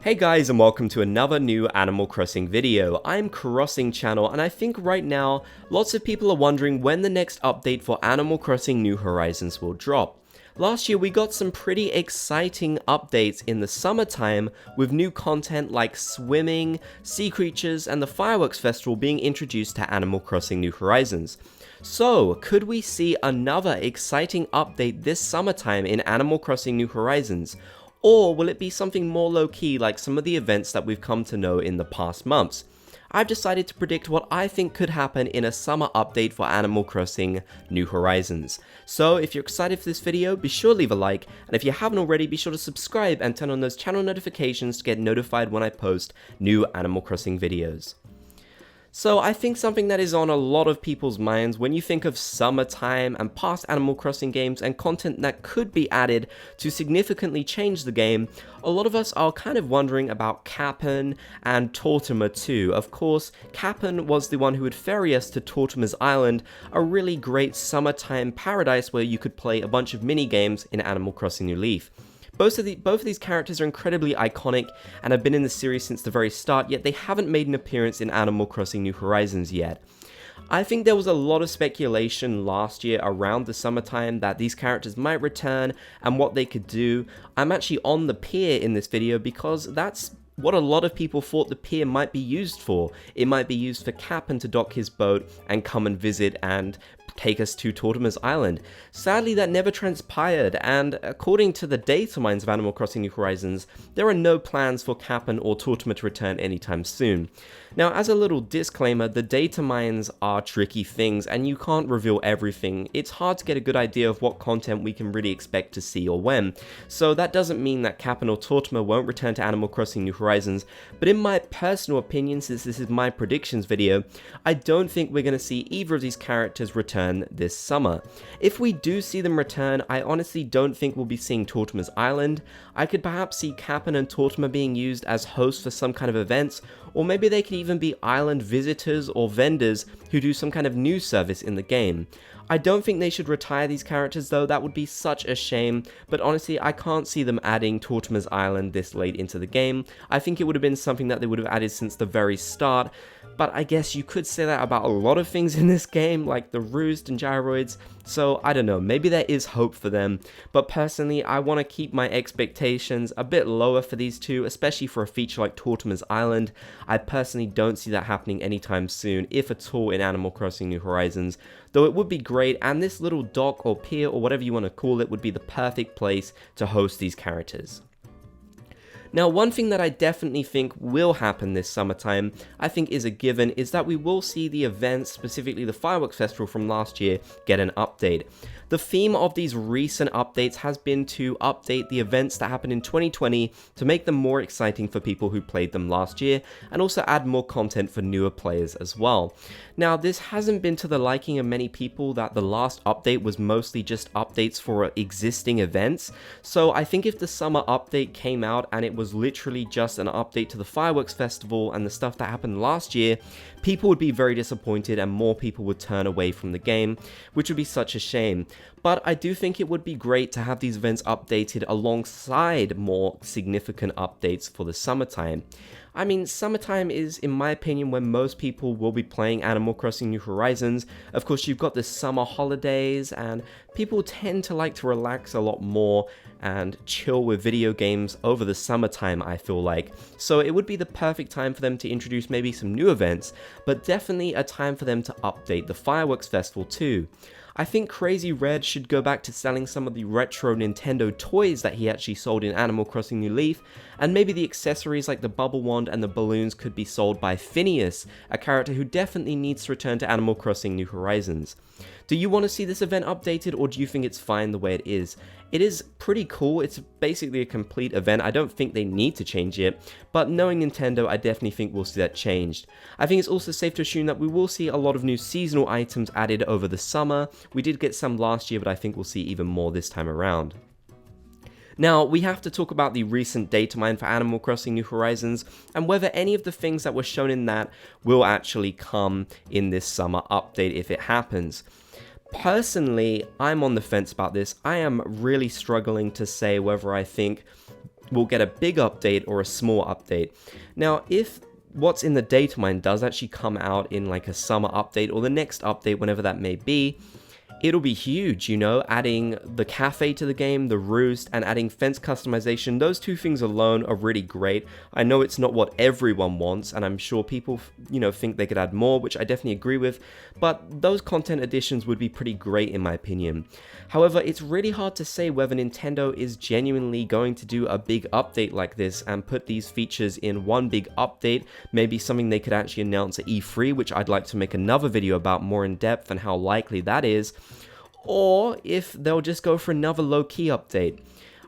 Hey guys, and welcome to another new Animal Crossing video. I'm Crossing Channel, and I think right now lots of people are wondering when the next update for Animal Crossing New Horizons will drop. Last year we got some pretty exciting updates in the summertime with new content like swimming, sea creatures, and the fireworks festival being introduced to Animal Crossing New Horizons. So, could we see another exciting update this summertime in Animal Crossing New Horizons? Or will it be something more low-key like some of the events that we've come to know in the past months? I've decided to predict what I think could happen in a summer update for Animal Crossing New Horizons. So if you're excited for this video, be sure to leave a like, and if you haven't already, be sure to subscribe and turn on those channel notifications to get notified when I post new Animal Crossing videos. So I think something that is on a lot of people's minds when you think of summertime and past Animal Crossing games and content that could be added to significantly change the game, a lot of us are kind of wondering about Kapp'n and Tortimer too. Of course, Kapp'n was the one who would ferry us to Tortimer's Island, a really great summertime paradise where you could play a bunch of mini games in Animal Crossing New Leaf. Both of these characters are incredibly iconic and have been in the series since the very start, yet they haven't made an appearance in Animal Crossing New Horizons yet. I think there was a lot of speculation last year around the summertime that these characters might return and what they could do. I'm actually on the pier in this video because that's what a lot of people thought the pier might be used for. It might be used for Kapp'n to dock his boat and come and visit and take us to Tortimer's Island. Sadly, that never transpired, and according to the data mines of Animal Crossing New Horizons, there are no plans for Kapp'n or Tortimer to return anytime soon. Now, as a little disclaimer, the data mines are tricky things, and you can't reveal everything. It's hard to get a good idea of what content we can really expect to see or when. So that doesn't mean that Kapp'n or Tortimer won't return to Animal Crossing New Horizons, but in my personal opinion, since this is my predictions video, I don't think we're going to see either of these characters return this summer. If we do see them return, I honestly don't think we'll be seeing Tortimer's Island. I could perhaps see Kapp'n and Tortimer being used as hosts for some kind of events, or maybe they could even be island visitors or vendors who do some kind of news service in the game. I don't think they should retire these characters though, that would be such a shame, but honestly I can't see them adding Tortimer's Island this late into the game. I think it would have been something that they would have added since the very start, but I guess you could say that about a lot of things in this game, like the Roost and Gyroids, so I don't know, maybe there is hope for them, but personally I want to keep my expectations a bit lower for these two, especially for a feature like Tortimer's Island. I personally don't see that happening anytime soon, if at all, in Animal Crossing New Horizons, though it would be great, and this little dock or pier or whatever you want to call it would be the perfect place to host these characters. Now, one thing that I definitely think will happen this summertime, I think is a given, is that we will see the events, specifically the Fireworks Festival from last year, get an update. The theme of these recent updates has been to update the events that happened in 2020 to make them more exciting for people who played them last year, and also add more content for newer players as well. Now, this hasn't been to the liking of many people, that the last update was mostly just updates for existing events, so I think if the summer update came out and it was literally just an update to the Fireworks Festival and the stuff that happened last year, people would be very disappointed and more people would turn away from the game, which would be such a shame. But I do think it would be great to have these events updated alongside more significant updates for the summertime. I mean, summertime is, in my opinion, when most people will be playing Animal Crossing New Horizons. Of course, you've got the summer holidays, and people tend to like to relax a lot more and chill with video games over the summertime, I feel like. So it would be the perfect time for them to introduce maybe some new events, but definitely a time for them to update the Fireworks Festival too. I think Crazy Red should go back to selling some of the retro Nintendo toys that he actually sold in Animal Crossing New Leaf, and maybe the accessories like the bubble wand and the balloons could be sold by Phineas, a character who definitely needs to return to Animal Crossing New Horizons. Do you want to see this event updated, or do you think it's fine the way it is? It is pretty cool, it's basically a complete event. I don't think they need to change it, but knowing Nintendo, I definitely think we'll see that changed. I think it's also safe to assume that we will see a lot of new seasonal items added over the summer. We did get some last year, but I think we'll see even more this time around. Now, we have to talk about the recent data mine for Animal Crossing New Horizons, and whether any of the things that were shown in that will actually come in this summer update if it happens. Personally, I'm on the fence about this. I am really struggling to say whether I think we'll get a big update or a small update. Now, if what's in the data mine does actually come out in like a summer update or the next update, whenever that may be, it'll be huge, you know, adding the cafe to the game, the roost, and adding fence customization. Those two things alone are really great. I know it's not what everyone wants, and I'm sure people, you know, think they could add more, which I definitely agree with, but those content additions would be pretty great in my opinion. However, it's really hard to say whether Nintendo is genuinely going to do a big update like this and put these features in one big update, maybe something they could actually announce at E3, which I'd like to make another video about more in depth and how likely that is, or if they'll just go for another low-key update.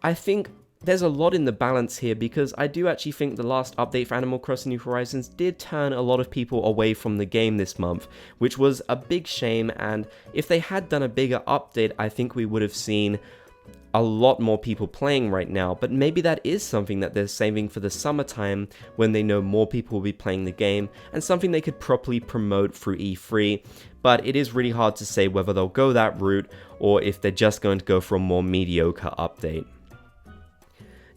I think there's a lot in the balance here, because I do actually think the last update for Animal Crossing New Horizons did turn a lot of people away from the game this month, which was a big shame, and if they had done a bigger update, I think we would have seen a lot more people playing right now. But maybe that is something that they're saving for the summertime, when they know more people will be playing the game, and something they could properly promote through E3. But it is really hard to say whether they'll go that route, or if they're just going to go for a more mediocre update.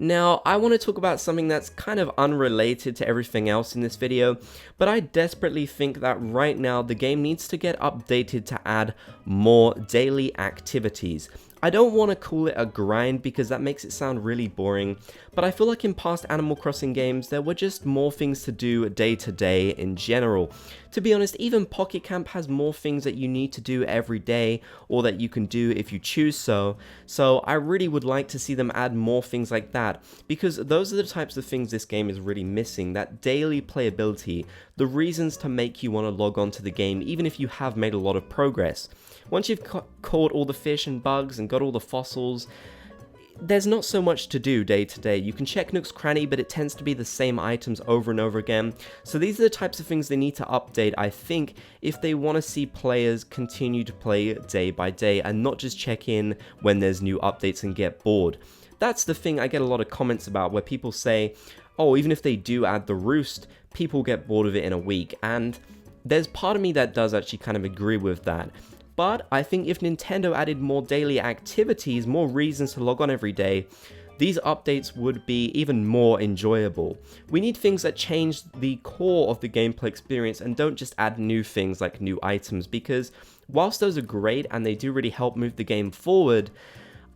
Now, I want to talk about something that's kind of unrelated to everything else in this video, but I desperately think that right now the game needs to get updated to add more daily activities. I don't want to call it a grind because that makes it sound really boring, but I feel like in past Animal Crossing games there were just more things to do day to day in general. To be honest, even Pocket Camp has more things that you need to do every day, or that you can do if you choose so I really would like to see them add more things like that, because those are the types of things this game is really missing, that daily playability, the reasons to make you want to log on to the game even if you have made a lot of progress. Once you've caught all the fish and bugs and got all the fossils, there's not so much to do day to day. You can check Nook's Cranny, but it tends to be the same items over and over again. So these are the types of things they need to update, I think, if they want to see players continue to play day by day and not just check in when there's new updates and get bored. That's the thing I get a lot of comments about, where people say, oh, even if they do add the roost, people get bored of it in a week. And there's part of me that does actually kind of agree with that. But I think if Nintendo added more daily activities, more reasons to log on every day, these updates would be even more enjoyable. We need things that change the core of the gameplay experience and don't just add new things like new items, because whilst those are great and they do really help move the game forward,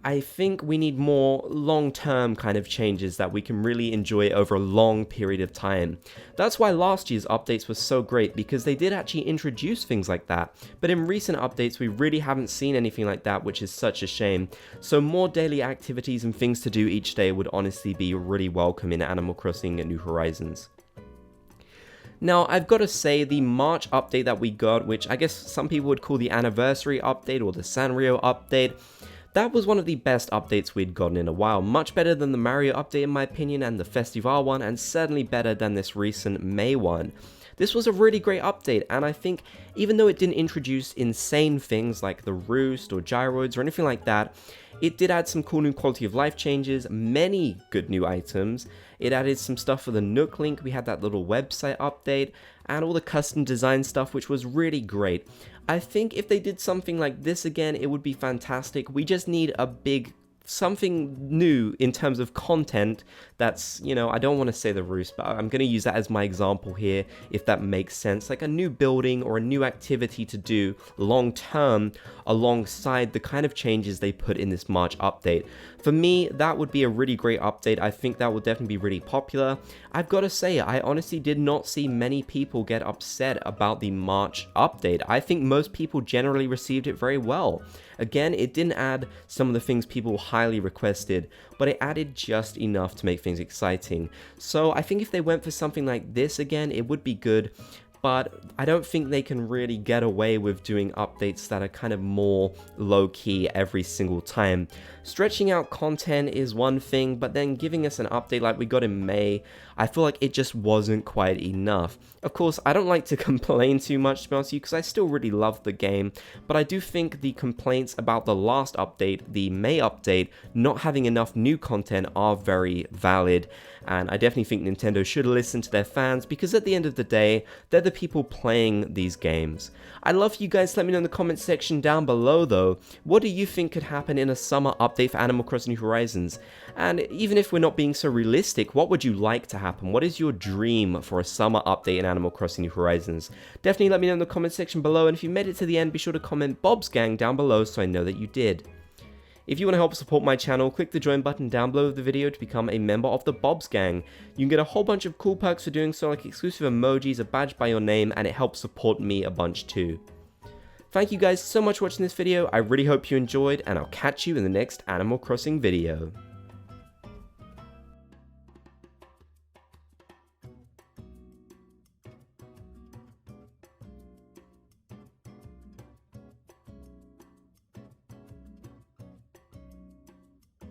I think we need more long-term kind of changes that we can really enjoy over a long period of time. That's why last year's updates were so great, because they did actually introduce things like that. But in recent updates, we really haven't seen anything like that, which is such a shame. So more daily activities and things to do each day would honestly be really welcome in Animal Crossing New Horizons. Now, I've got to say, the March update that we got, which I guess some people would call the anniversary update or the Sanrio update, that was one of the best updates we'd gotten in a while, much better than the Mario update in my opinion, and the Festival one, and certainly better than this recent May one. This was a really great update, and I think even though it didn't introduce insane things like the roost or gyroids or anything like that, it did add some cool new quality of life changes, many good new items. It added some stuff for the Nook link, we had that little website update, and all the custom design stuff, which was really great. I think if they did something like this again, it would be fantastic. We just need a big something new in terms of content that's, you know, I don't want to say the roost, but I'm going to use that as my example here, if that makes sense, like a new building or a new activity to do long term alongside the kind of changes they put in this March update. For me, that would be a really great update. I think that would definitely be really popular. I've got to say, I honestly did not see many people get upset about the March update. I think most people generally received it very well. Again, it didn't add some of the things people highly requested, but it added just enough to make things exciting. So I think if they went for something like this again, it would be good. But I don't think they can really get away with doing updates that are kind of more low-key every single time. Stretching out content is one thing, but then giving us an update like we got in May, I feel like it just wasn't quite enough. Of course, I don't like to complain too much, to be honest with you, because I still really love the game, but I do think the complaints about the last update, the May update, not having enough new content are very valid, and I definitely think Nintendo should listen to their fans, because at the end of the day, they're the the people playing these games. I'd love for you guys to let me know in the comment section down below though, what do you think could happen in a summer update for Animal Crossing New Horizons? And even if we're not being so realistic, what would you like to happen? What is your dream for a summer update in Animal Crossing New Horizons? Definitely let me know in the comment section below, and if you made it to the end, be sure to comment Bob's Gang down below so I know that you did. If you want to help support my channel, click the join button down below the video to become a member of the Bob's Gang. You can get a whole bunch of cool perks for doing so, like exclusive emojis, a badge by your name, and it helps support me a bunch too. Thank you guys so much for watching this video, I really hope you enjoyed, and I'll catch you in the next Animal Crossing video.